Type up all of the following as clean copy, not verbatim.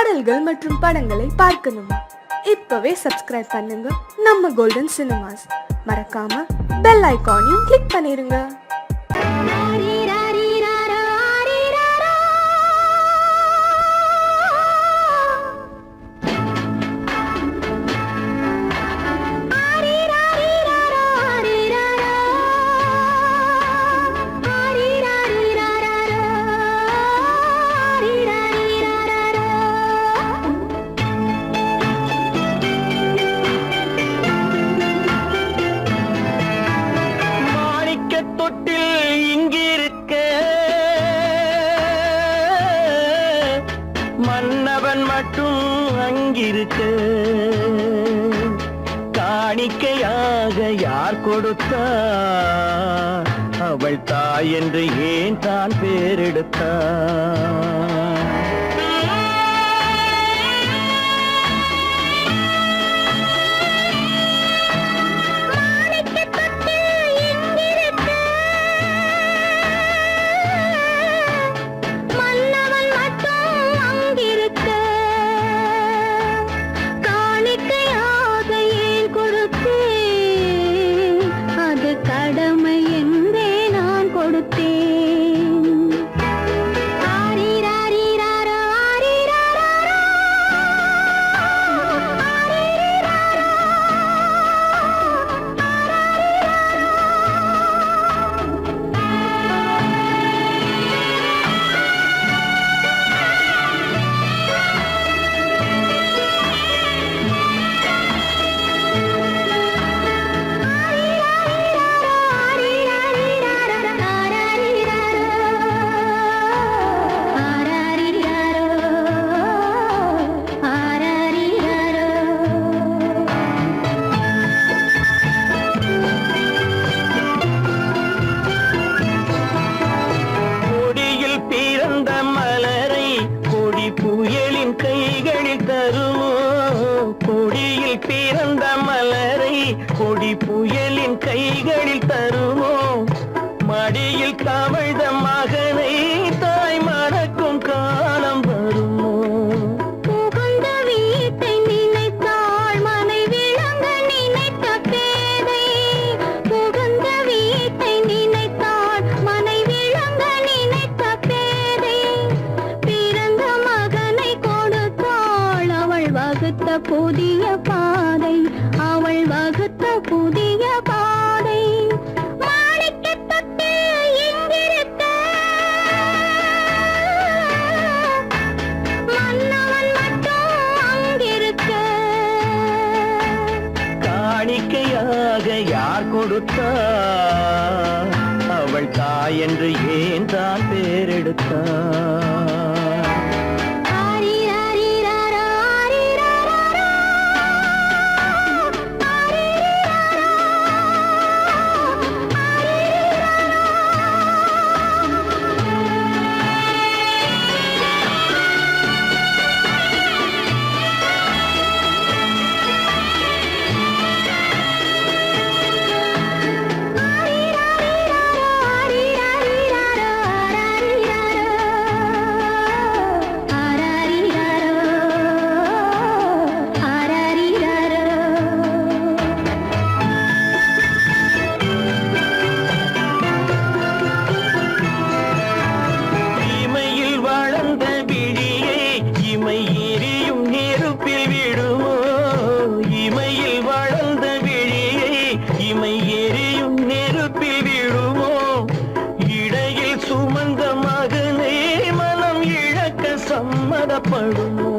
பாடல்கள் மற்றும் படங்களை பார்க்கணுமா? இப்பவே சப்ஸ்கிரைப் பண்ணுங்க நம்ம கோல்டன் சினிமாஸ். மறக்காம பெல் ஐகானையும் கிளிக் பண்ணிருங்க. மன்னவன் மட்டும் அங்கிருக்க, காணிக்கையாக யார் கொடுத்தார்? அவள் தாய் என்று ஏன் தான் பேரெடுத்தார்? கொடியில் பிறந்த மலரை கொடி புயலின் கைகளில் தருமோ? மடியில் கவிழ்ந்த மகனை தாய் மறக்கும் காலம் வருமோ? புகுந்த வீட்டை நினைத்தாள் மனை விளங்க நினைத்த பேதை. புகுந்த வீட்டை நினைத்தாள் மனை விளங்க நினைத்த பேதை. பிறந்த மகனை கொடுத்தாள் அவள் வகுத்த புதிய பாதை. அவள் வகுத்த புதிய பாதை. மாணிக்கத் தொட்டில் இங்கிருக்க, மன்னவன் மட்டும் அங்கிருக்க. காணிக்கையாக யார் கொடுத்தார்? அவள் தாய் என்று ஏன் தான் பேரெடுத்தார்? சம்மதப்படுமோ?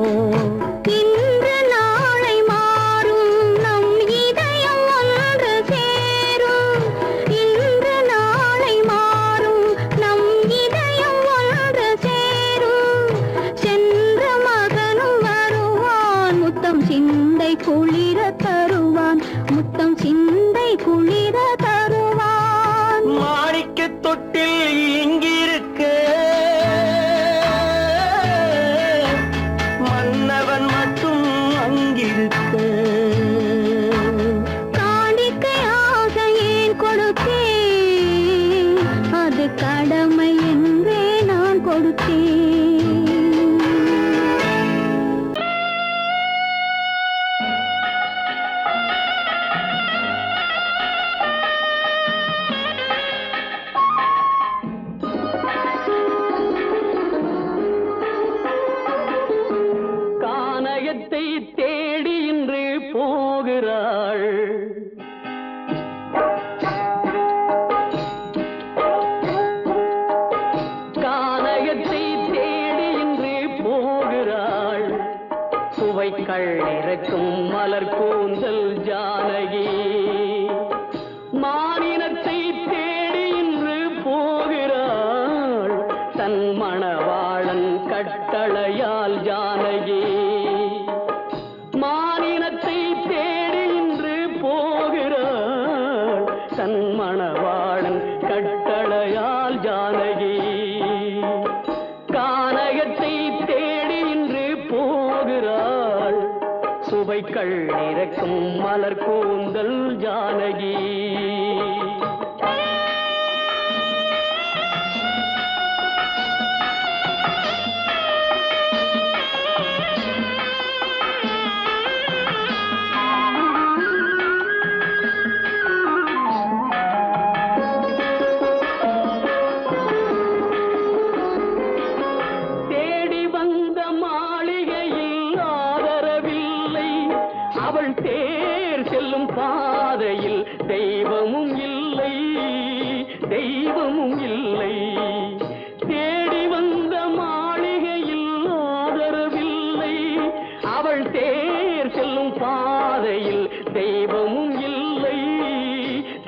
இன்று நாளை மாறும் நம் இதயம் ஒன்று சேரும். இன்று நாளை மாறும் நம் இதயம் ஒன்று சேரும். சென்ற மகனும் வருவான், முத்தம் சிந்தை குளிர தருவான். முத்தம் சிந்தை குளிர தருவான். மாணிக்கத் தொட்டில் இங்கிருக்க, மன்னவன் மட்டும் அங்கிருக்க. காணிக்கையாக ஏன் கொடுத்தேன்? அது கடமை என்றே நான் கொடுத்தேன். கானகத்தை தேடி இன்று போகிறாள். கானகத்தை தேடி இன்று போகிறாள். சுவைக்கள் இறக்கும் மலர் கூந்தல் ஜானகி. மானினத்தை தேடி இன்று போகிறாள். தன் மணவாளன் கட்டளையால் ஜானகி. மானினத்தை தேடி இன்று போகிறாள். தன் மணவாளன் கட்டளையால் ஜானகி. கானகத்தை தேடி இன்று போகிறாள். சுவைக்கள் இறக்கும் மலர் கூந்தல் ஜானகி. தேர் செல்லும் பாதையில் தெய்வமும் இல்லை, தெய்வமும் இல்லை. தேடி வந்த மாளிகையில் ஆதரவில்லை. அவள் தேர் செல்லும் பாதையில் தெய்வமும் இல்லை,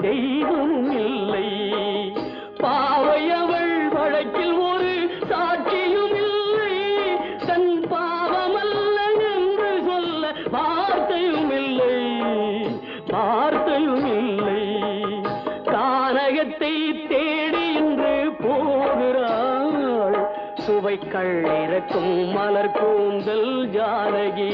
தெய்வமும் இல்லை. பாவை அவள் வழக்கில் ஒரு சாட்சியும் இல்லை. தன் பாவமல்ல என்று சொல்ல வார்த்தையும் இல்லை, வார்த்தையும் இல்லை. கானகத்தை தேடி இன்று போகிறாள். சுவைக்கள் இறக்கும் மலர் கூந்தல் ஜானகி.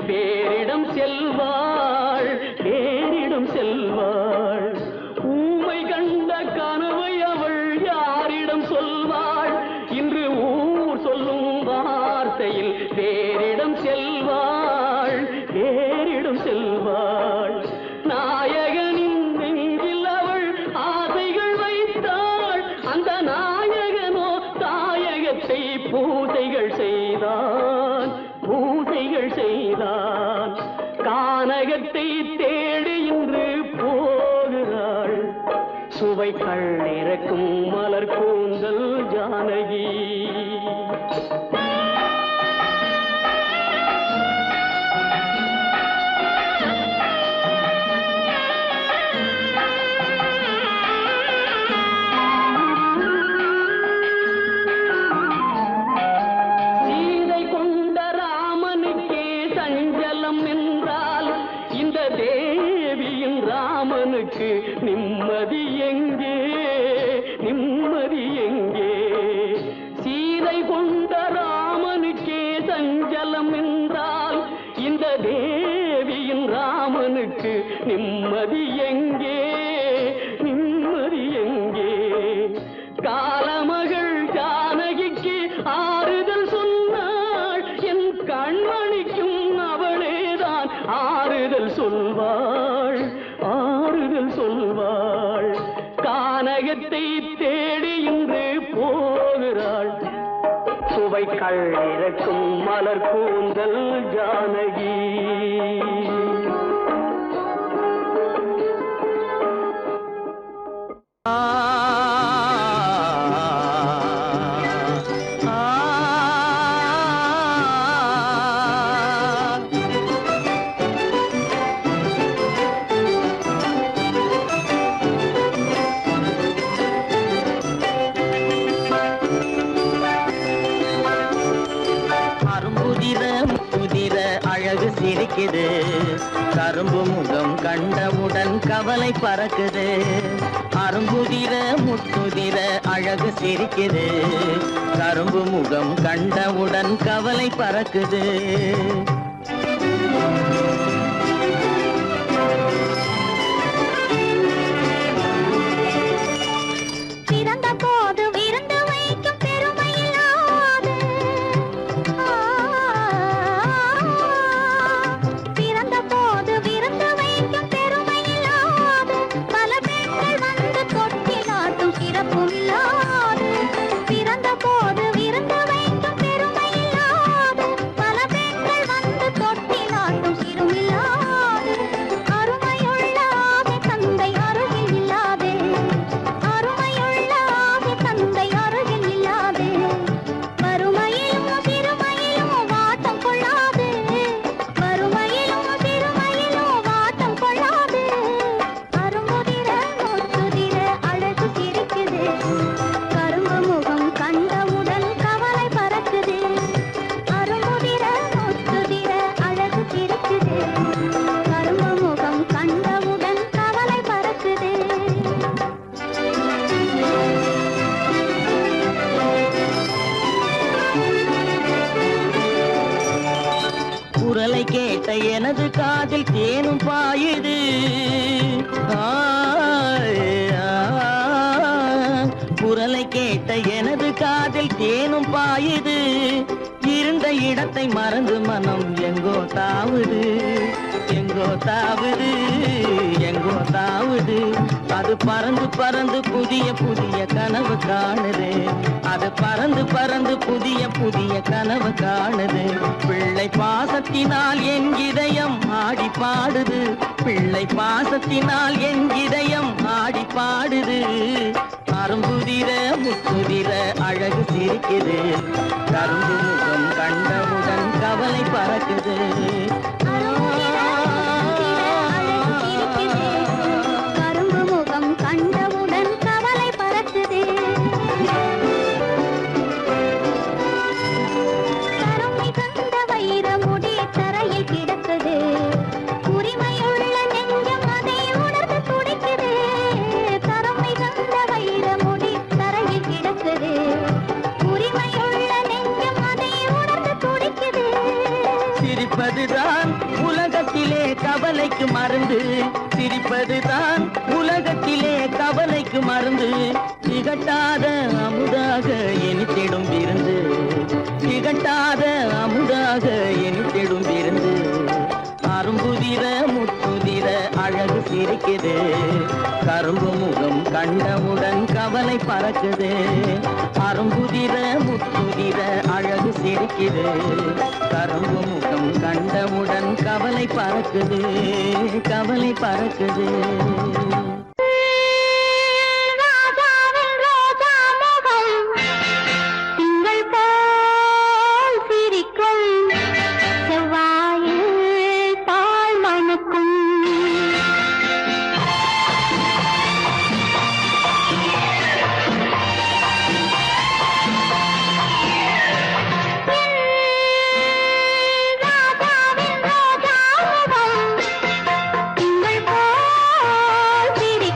வேறிடம் செல்வாள், வேறிடம் செல்வாள். ஊமை கண்ட கனவை அவள் யாரிடம் சொல்வாள்? இன்று ஊர் சொல்லும் வார்த்தையில் வேறிடம் செல்வாள், வேறிடம் செல்வாள். நாயகனின் நெஞ்சில் அவள் ஆசைகள் வைத்தாள். அந்த நாயகனோ தாயகத்தை பூசைகள் செய்தான், பூசைகள் செய்தான். கானகத்தை தேடி இன்று போகிறாள். சுவைக்கள் இறக்கும் மலர் கூந்தல் ஜானகி. ராமனுக்கு நிம்மதி எங்கே, நிம்மதி எங்கே? சீதை கொண்ட ராமனுக்கே சஞ்சலம் என்றால் இந்த தேவியின் ராமனுக்கு நிம்மதி எங்கே, நிம்மதி எங்கே? காலமகள் ஜானகிக்கு ஆறுதல் சொன்னாள். என் கண்மணிக்கும் அவளேதான் ஆறுதல் சொல்வாள், ஆறுதல் சொல்வாள். கானகத்தை தேடி இன்று போகிறாள். சுவைக்கள் இறக்கும் மலர் கூந்தல் ஜானகி. சிரிக்குது கரும்பு முகம் கண்டவுடன் கவலை பறக்குது. அரும்புதிர முத்துதிர அழகு சிரிக்குது கரும்பு முகம் கண்டவுடன் கவலை பறக்குது. பிறந்த போது விருந்து வைக்கும் பெருமையில்லாது பிறந்த போது விருந்து வைக்கும் பெருமையில்லாது பல பெண்கள் வந்து தொட்டிலாட்டும் சிறப்பும் இல்லாது பிறந்த போது விருந்து வைக்கும் பெருமையில்லாது பல பெண்கள் வந்து தொட்டிலாட்டும் சிறுமில்லாது அருமையுள்ள ஆசை தந்தை அருகில் இல்லாதே அருமையுள்ள ஆசை தந்தை அருகில் இல்லாதே வறுமையிலும் சிறுமையிலும் வாட்டம் கொள்ளாது வறுமையிலும் சிறுமையிலும் வாட்டம் கொள்ளாது அருமுதிர முத்துதிர அழகு சிரிக்குது கரும்பு முகம் கண்டவுடன் கவலை பறக்குது அருமுதிர முத்துதிர அழகு சிரிக்குது கரும்பு முகம் கண்டவுடன் கவலை பறக்குது குரலை கேட்ட எனது காதில் தேனும் பாயுது குரலை கேட்ட எனது காதில் தேனும் பாயுது இருந்த இடத்தை மறந்து மனம் எங்கோ தாவுது எங்கோ தாவுது எங்கோ தாவுது அது பறந்து பறந்து புதிய புதிய கனவு காணுது அது பறந்து பறந்து புதிய புதிய கனவு காணுது பிள்ளை பாசத்தினால் என் இதயம் ஆடி பாடுது பிள்ளை பாசத்தினால் என் இதயம் ஆடி பாடுது அரும்புதிர முத்துதிர அழகு சிரிக்குது கரும்பு முகம் கண்டவுடன் கவலை பறக்குது கரும்பு முகம் கண்டவுடன் கவலை பறக்குது கருமை கண்ட வைர முடி தரையில் கிடக்குது உரிமையுள்ள நெஞ்சம் அதை உணர்ந்து துடிக்குது கருமை கண்ட வைர முடி தரையில் கிடக்குது உரிமையுள்ள நெஞ்சம் அதை உணர்ந்து துடிக்குது சிரிப்பதுதான் உலகத்திலே கவலைக்கு மருந்து சிரிப்பதுதான் உலகத்திலே கவலைக்கு மருந்து திகட்டாத அமுதாக இனித்திடும் விருந்து திகட்டாத அமுதாக இனித்திடும் விருந்து அரும்புதிர முத்துதிர அழகு சிரிக்குது கரும்பு முகம் கண்டவுடன் கவலை பறக்குது அரும்புதிர முத்துதிர அழகு சிரிக்குது கரும்பு முகம் கண்டவுடன் கவலை பறக்குது கவலை பறக்குது ராஜாவின் ரோஜா முகம் திங்கள் போல் சிரிக்கும் செவ்வாயில் பால் மணக்கும் ராஜாவின் ரோஜா முகம் திங்கள் போல் சிரிக்கும்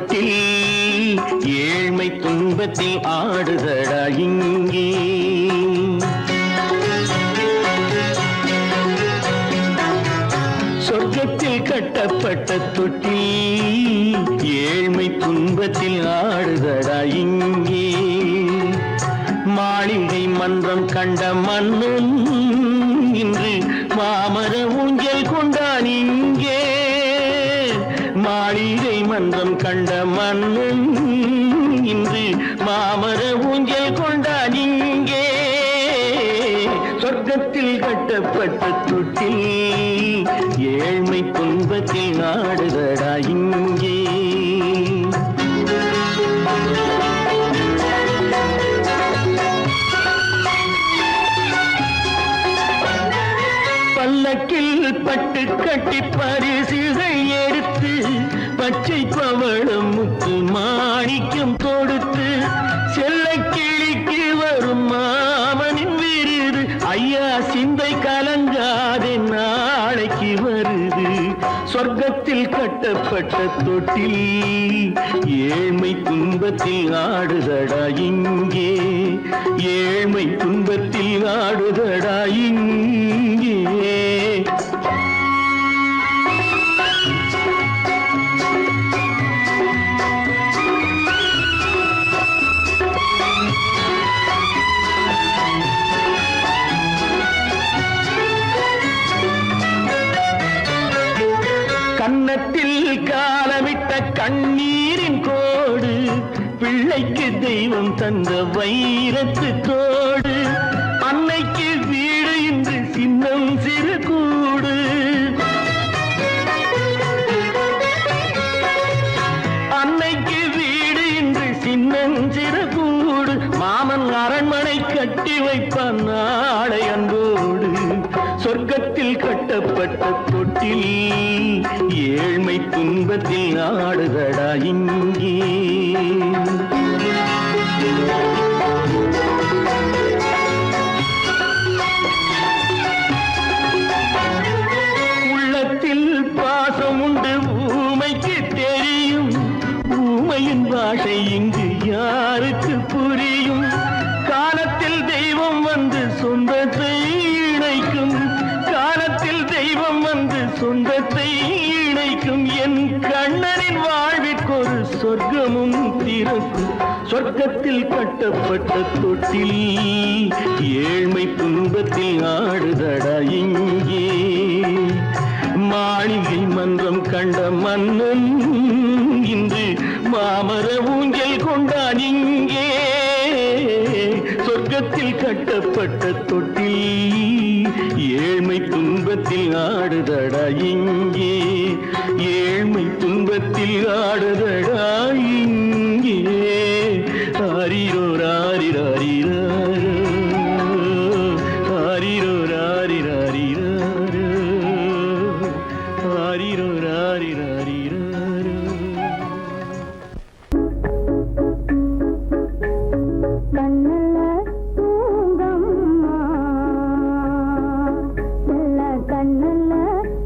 தொட்டில் ஏழ்மை துன்பத்தில் ஆடுதடா இங்கே. சொர்க்கத்தில் கட்டப்பட்ட தொட்டில் ஏழ்மை துன்பத்தில் ஆடுதடா இங்கே. மாளிகை மன்றம் கண்ட மன்னன் இன்று மாமர ஊஞ்சல் கொண்டான் இங்கே. மாளிகை மன்றம் கண்ட மன்னன் இன்று மாமர ஊஞ்சல் கொண்டான் இங்கே. சொர்க்கத்தில் கட்டப்பட்ட தொட்டில் ஏழ்மை துன்பத்தில் ஆடுதடா இங்கே. பல்லக்கில் பட்டு கட்டி பரிசுகள் எடுத்து பச்சை பவளம் முத்து மாணிக்கம் தொடுத்து செல்ல கிளிக்கு வரும் மாமனின் விருது. ஐயா சிந்தை கலங்காதே நாளைக்கு வருது. சொர்க்கத்தில் கட்டப்பட்ட தொட்டில் ஏழ்மை துன்பத்தில் ஆடுதடா இங்கே. ஏழ்மை துன்பத்தில் ஆடுதடா இங்கே. கன்னத்தில் காலமிட்ட கண்ணீரின் கோடு பிள்ளைக்கு தெய்வம் தந்த வைரத்து தோடு. அன்னைக்கு வீடு இன்று சின்னம் சிறு கூடு. அன்னைக்கு வீடு இன்று சின்னம் சிறு கூடு. மாமன் அரண்மனை கட்டி வைப்பான் நாளை அன்போடு. சொர்க்கத்தில் கட்டப்பட்ட தொட்டில் ஏழ்மை துன்பத்தில் ஆடுதடா இங்கே. உள்ளத்தில் பாசம் உண்டு ஊமைக்கு தெரியும். ஊமையின் பாஷை இங்கு யாருக்கு புரியும்? காலத்தில் தெய்வம் வந்து சொந்தத்தை இணைக்கும். காலத்தில் தெய்வம் வந்து சொந்தத்தை இணைக்கும். என் கண்ணனின் வாழ்விற்கொரு சொர்க்கமும் திறக்கும். சொர்க்கத்தில் கட்டப்பட்ட தொட்டில் ஏழ்மை துன்பத்தில் ஆடுதடா இங்கே. மாளிகை மன்றம் கண்ட மன்னன் இன்று மாமர ஊஞ்சல் கொண்டான் இங்கே. சொர்க்கத்தில் கட்டப்பட்ட தொட்டில் ஏழ்மை துன்பத்தில் ஆடுதடா இங்கே. ஏழ்மை துன்பத்தில் ஆடுதடா இங்கே. ஆரிரோ ராரிராரிரோ ஆரிரோ ராரிராரிரோ ஆரிரோ ராரிராரிரோ. கண்ணல்ல தூங்கம்மா, நல்ல கண்ணல்ல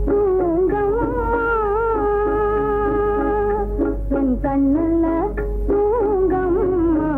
தூங்கம்மா, என் கண்ணல்ல தூங்கம்மா.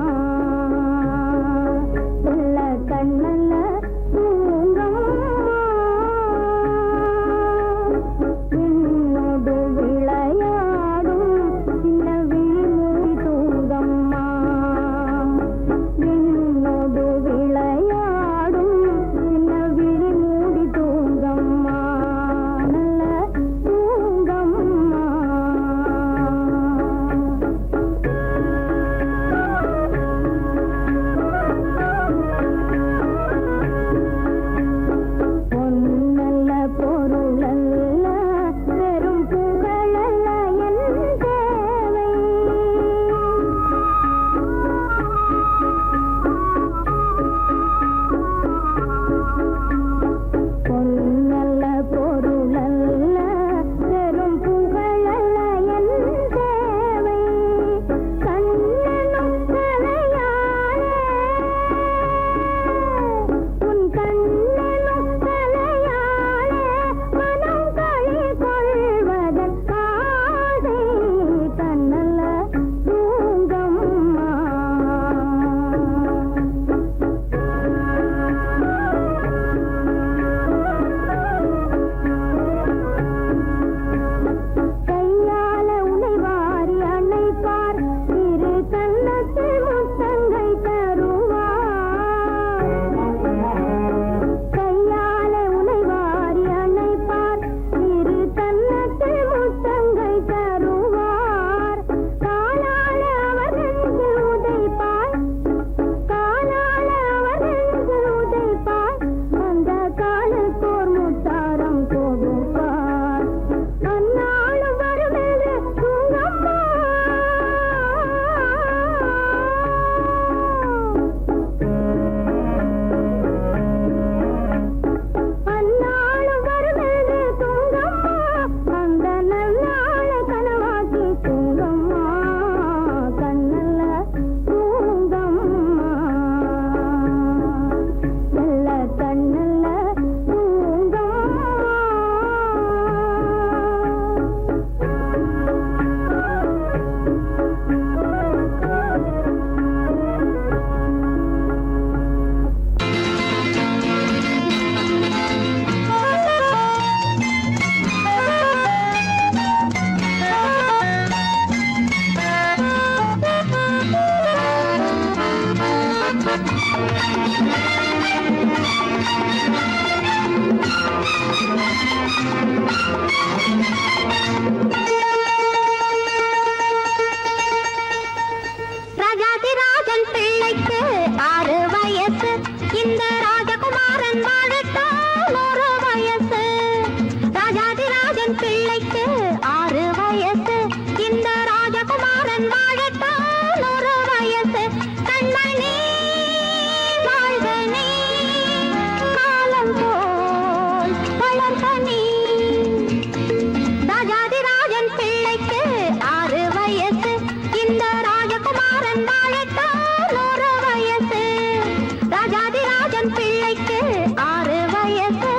ராஜகுமாரன் வாழட்டும் 100 வயசு. ராஜாதிராஜன் பிள்ளைக்கு 6 வயசு. இந்த ராஜகுமாரன் வாழட்டும் 100 வயசு. கண்மணி வாழ்க நீ, காலம் போல் வளர்க நீ. ராஜாதிராஜன் பிள்ளைக்கு 6 வயசு. இந்த ராஜகுமாரன் வாழட்டும் 100 வயசு. ராஜாதிராஜன் பிள்ளைக்கு 6 வயசு.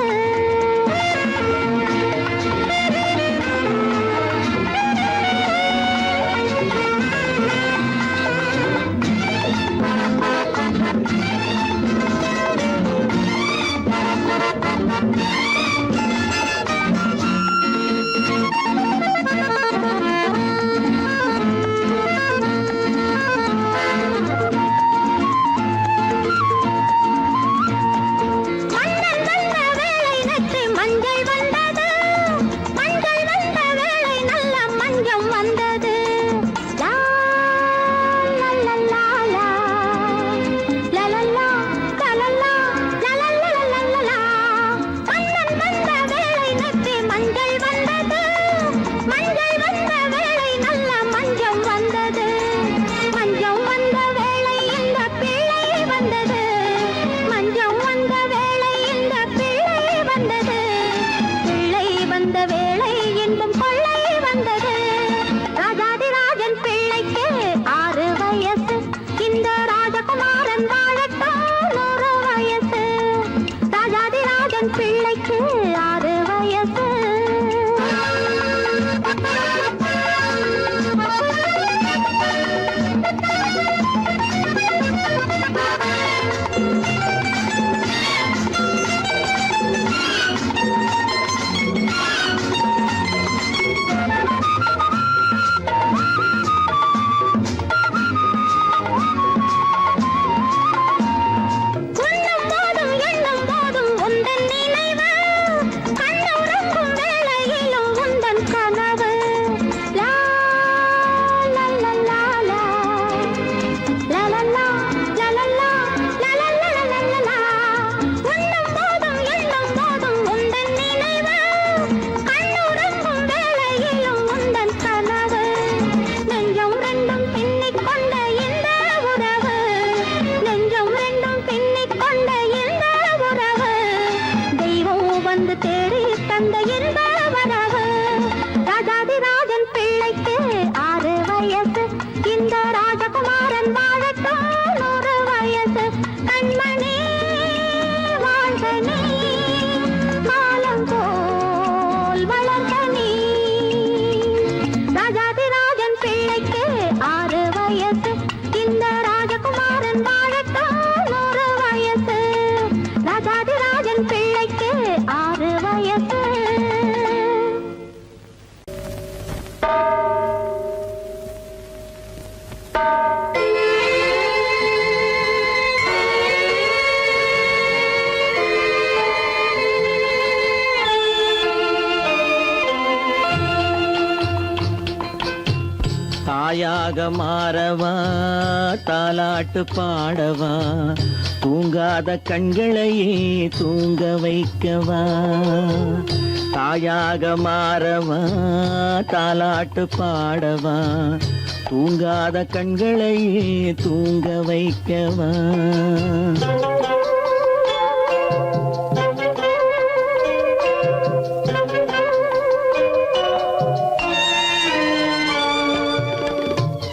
மன்னன் வந்த வேளை நட்டு மஞ்சள் வந்தது. மஞ்சள் வந்த வேளை நல்ல மஞ்சம் வந்தது. லா, லா, லா, லா, லா. லா, லா, லா, லா, லா, லா, லா, லா, லா, லா, லா, லா. மன்னன் வந்த வேளை நட்டு மஞ்சள் வந்தது. மஞ்சள் வந்த வேளை நல்ல மஞ்சம் வந்தது. மஞ்சம் வந்த வேளை இந்த பிள்ளை வந்தது. மஞ்சம் வந்த வேளை இந்த பிள்ளை வந்தது. பிள்ளை வந்த வேளை இன்பம் கொள்ளை வந்தது. ராஜாதிராஜன் பிள்ளைக்கு 6 வயசு. இந்த ராஜகுமாரன் வாழட்டும் 100 வயசு. ராஜாதிராஜன் பிள்ளைக்கு 6 வயசு. உண்ணும் போதும் எண்ணும் போதும் உந்தன் நினைவு. கண்ணுறங்கும் வேளையிலும் உந்தன் கனவு. லா, லா, லா, லா, லா. லா, லா, லா, லா, லா, லா, லா, லா, லா, லா, லா, லா. உண்ணும் போதும் எண்ணும் போதும் உந்தன் நினைவு. கண்ணுறங்கும் வேளையிலும் உந்தன் கனவு. நெஞ்சம் ரெண்டும் பின்னிக் கொண்ட இந்த உறவு. நெஞ்சம் ரெண்டும் பின்னிக் கொண்ட இந்த உறவு. தெய்வம் வந்து தேடி தந்த இந்த வரவு. ராஜாதிராஜன் பிள்ளைக்கு 6 வயசு. இந்த ராஜகுமாரன் வாழட்டும் 100 வயசு. கண்மணி வாழ்க நீ, காலம் போல் வளர்க நீ. ராஜாதிராஜன் பிள்ளைக்கு 6 வயசு. இந்த ராஜகுமாரன் வாழட்டும் 100 வயசு. ராஜாதிராஜன் பிள்ளைக்கு 6 வயசு. தாயாக மாறவா தாலாட்டு பாடவா தூங்காத கண்களையே தூங்க வைக்கவா. தாயாக மாறவா தாலாட்டு பாடவா தூங்காத கண்களையே தூங்க வைக்கவா.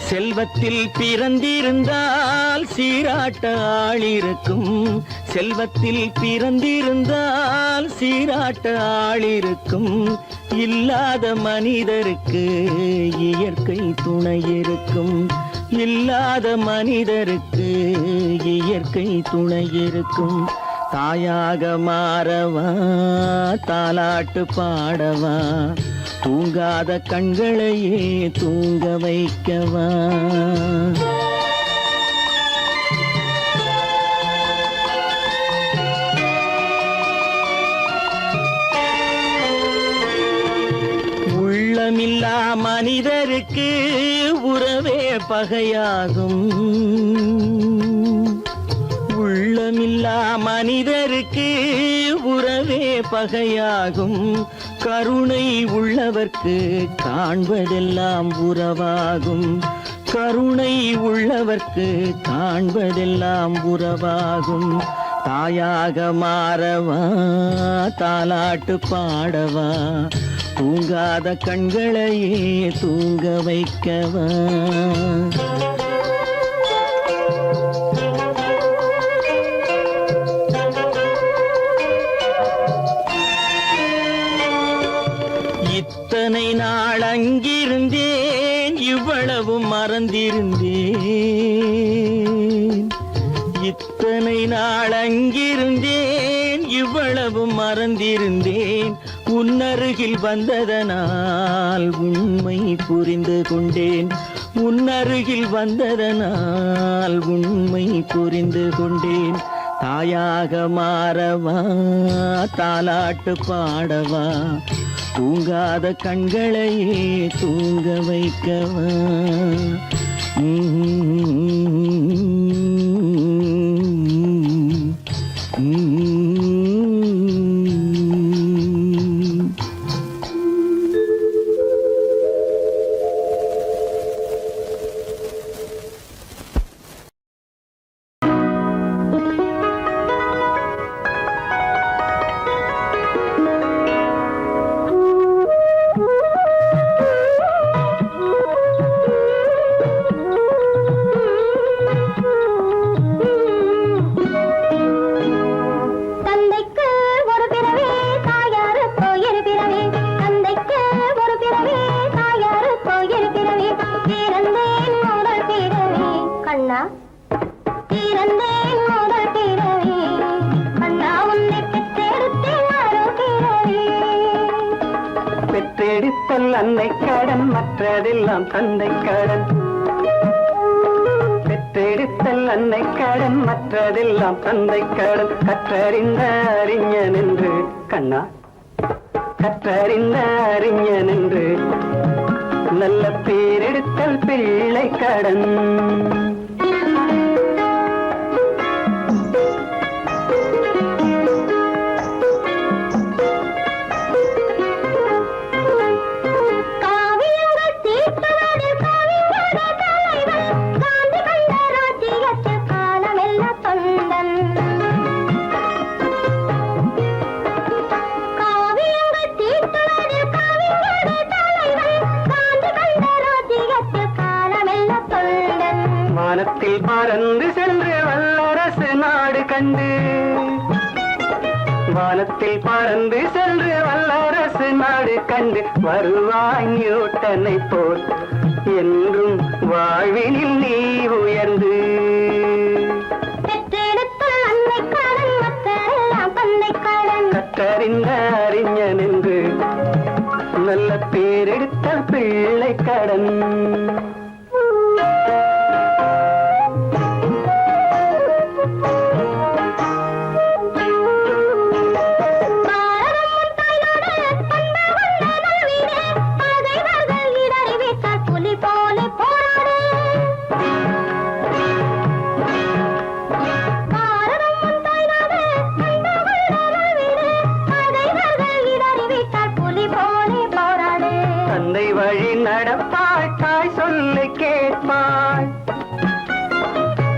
செல்வத்தில் பிறந்திருந்தால் சீராட்ட ஆளிருக்கும். செல்வத்தில் பிறந்திருந்தால் சீராட்ட ஆளிருக்கும். இல்லாத மனிதருக்கு இயற்கை துணை இருக்கும். இல்லாத மனிதருக்கு இயற்கை துணை இருக்கும். தாயாக மாறவா தாலாட்டு பாடவா தூங்காத கண்களையே தூங்க வைக்கவா. உள்ளமில்லா மனிதருக்கு உறவே பகையாகும். உள்ளமில்லா பாசமில்லா மனிதருக்கு உறவே பகையாகும். கருணை உள்ளவர்க்கு காண்பதெல்லாம் உறவாகும். கருணை உள்ளவர்க்கு காண்பதெல்லாம் உறவாகும். தாயாக மாறவா, தாலாட்டு பாடவா, தூங்காத கண்களையே தூங்க வைக்கவா. இத்தனை நாள் அங்கிருந்தேன், இவ்வளவு மறந்திருந்தேன். இத்தனை நாள் அங்கிருந்தேன், இவ்வளவு மறந்திருந்தேன். உன்னருகில் வந்ததனால் உண்மை புரிந்து கொண்டேன். உன்னருகில் வந்ததனால் உண்மை புரிந்து கொண்டேன். தாயாக மாறவா, தாலாட்டு பாடவா, தூங்காத கண்களையே தூங்க வைக்கவா. பெற்றெடுத்தல் அன்னை கடன், மற்றதெல்லாம் தந்தை கடன். பெற்றெடுத்தல் அன்னை கடன், மற்றதெல்லாம் தந்தை கடன். கற்றறிந்த அறிஞன் என்று கண்ணா, கற்றறிந்த அறிஞன் என்று நல்ல பேரெடுத்தல் பிள்ளை கடன். வானத்தில் பறந்து சென்று வல்லரசு நாடு கண்டு, வானத்தில் பறந்து சென்று வல்லரசு நாடு கண்டு வருவாய் நியூட்டனை போல் என்றும் வாழ்வினில் நீ உயர்ந்து. கற்றறிந்த அறிஞன் என்று நல்ல பேரெடுத்த பிள்ளை கடன். தந்தை வழி நடப்பாய், தாய் சொல்லை கேட்பாய்.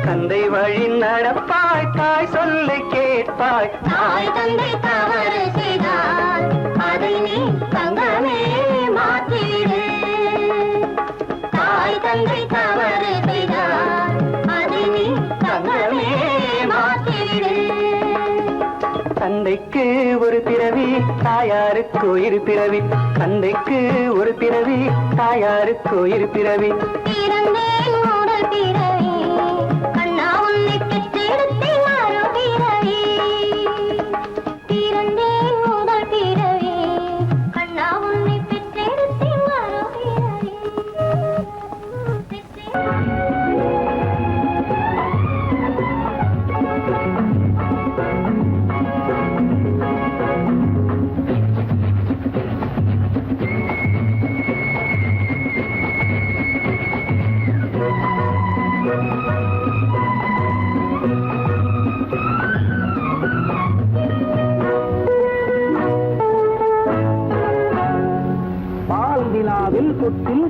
தந்தை வழி நடப்பாய், தாய் சொல்லை கேட்பாய். தாய் தந்தை தவறு செய்தால் அதை நீ தங்கமே மாற்றிவிடு. தாய் தந்தை தவறு செய்தால் அதை நீ தங்கமே மாற்றிவிடு. தந்தைக்கு ஒரு பிறவி, தாயாருக்கு இரு பிறவி. தந்தைக்கு ஒரு பிறவி, தாயாருக்கு இரு பிறவி. பிறந்தேன் முதல் பிறவி, கண்ணா உன்னை பெற்றெடுத்தேன் மறு பிறவி. பிறந்தேன் முதல் பிறவி, கண்ணா உன்னை பெற்றெடுத்தேன் மறு பிறவி.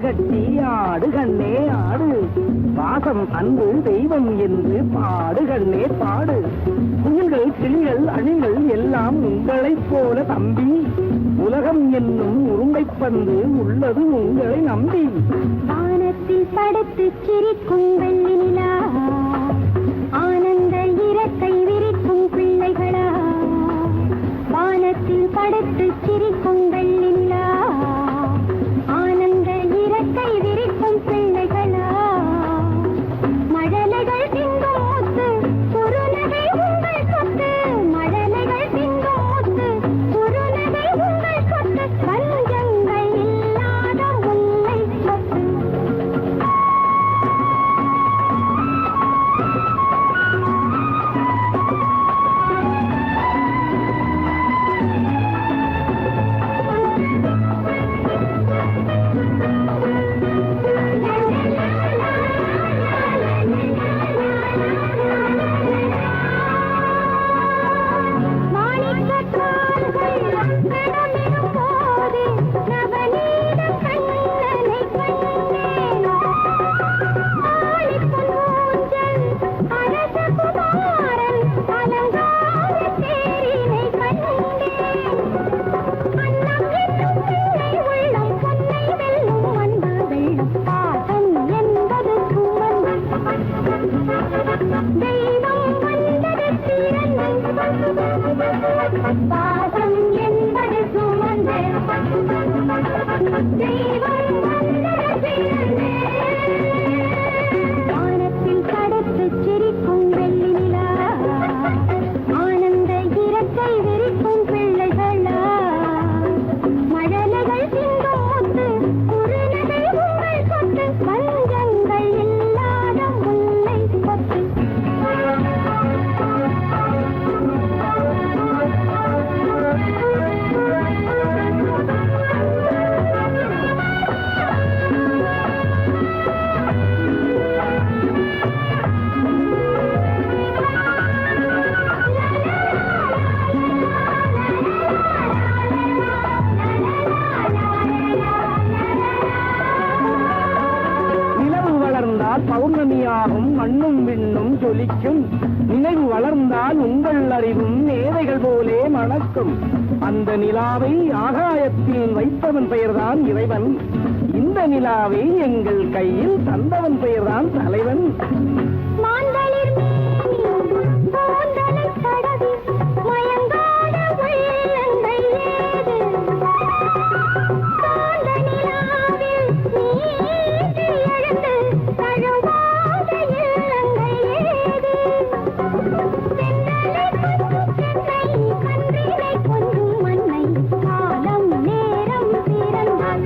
கட்டி ஆடு கண்ணே ஆடு, பாசம் அன்பு தெய்வம் என்று பாடு கண்ணே பாடு. குயில்கள் கிளிகள் அணில்கள் எல்லாம் உங்களைப் போல தம்பி, உலகம் என்னும் உருண்டைப்பந்து உள்ளது உங்களை நம்பி. வானத்தில் படுத்து சிரிக்கும் வெள்ளி நிலா, ஆனந்த இறக்கை விரிக்கும் பிள்ளைகளா. வானத்தில் படுத்து சிரிக்கும் வெள்ளி நிலா, ஆனந்த இறக்கை விரிக்கும் பிள்ளைகளா. மழலைகள் திங்கும் முத்து குறுநகை உங்கள் சொத்து, மழலைகள் திங்கும் முத்து குறுநகை உங்கள் சொத்து, பஞ்சங்கள் இல்லாத முல்லை சொத்து. பாசம் என்பது சுமந்து தெய்வம் வந்தது பிறந்து. வானத்தில் படுத்து சிரிக்கும் வெள்ளி நிலா, ஆனந்த இறக்கை விரிக்கும் பிள்ளைகளா. மழலைகள் திங்கும் முத்து குறுநகை உங்கள் சொத்து, பஞ்சங்கள் இல்லாத முல்லை சொத்து. நிலவு வளர்ந்தால் பௌர்ணமியாகும், மண்ணும் விண்ணும் ஜொலிக்கும். நினைவு வளர்ந்தால் உங்கள் அறிவும் மேதைகள் போலே மணக்கும். அந்த நிலாவை ஆகாயத்தில் வைத்தவன் பெயர்தான் இறைவன், இந்த நிலாவை எங்கள் கையில் தந்தவன் பெயர்தான் தலைவன். மாந்தளிர் மேனி கூந்தலைத் தடவி மயங்காத உள்ளங்கள் ஏது? காந்த நிலாவில் நீட்டி எழுந்து தழுவாத இல்லங்கள் ஏது? தென்றலை கொஞ்சும் சென்னை, கன்றினை கொஞ்சும் மண்ணை, காலம் நேரம் பிறந்தால்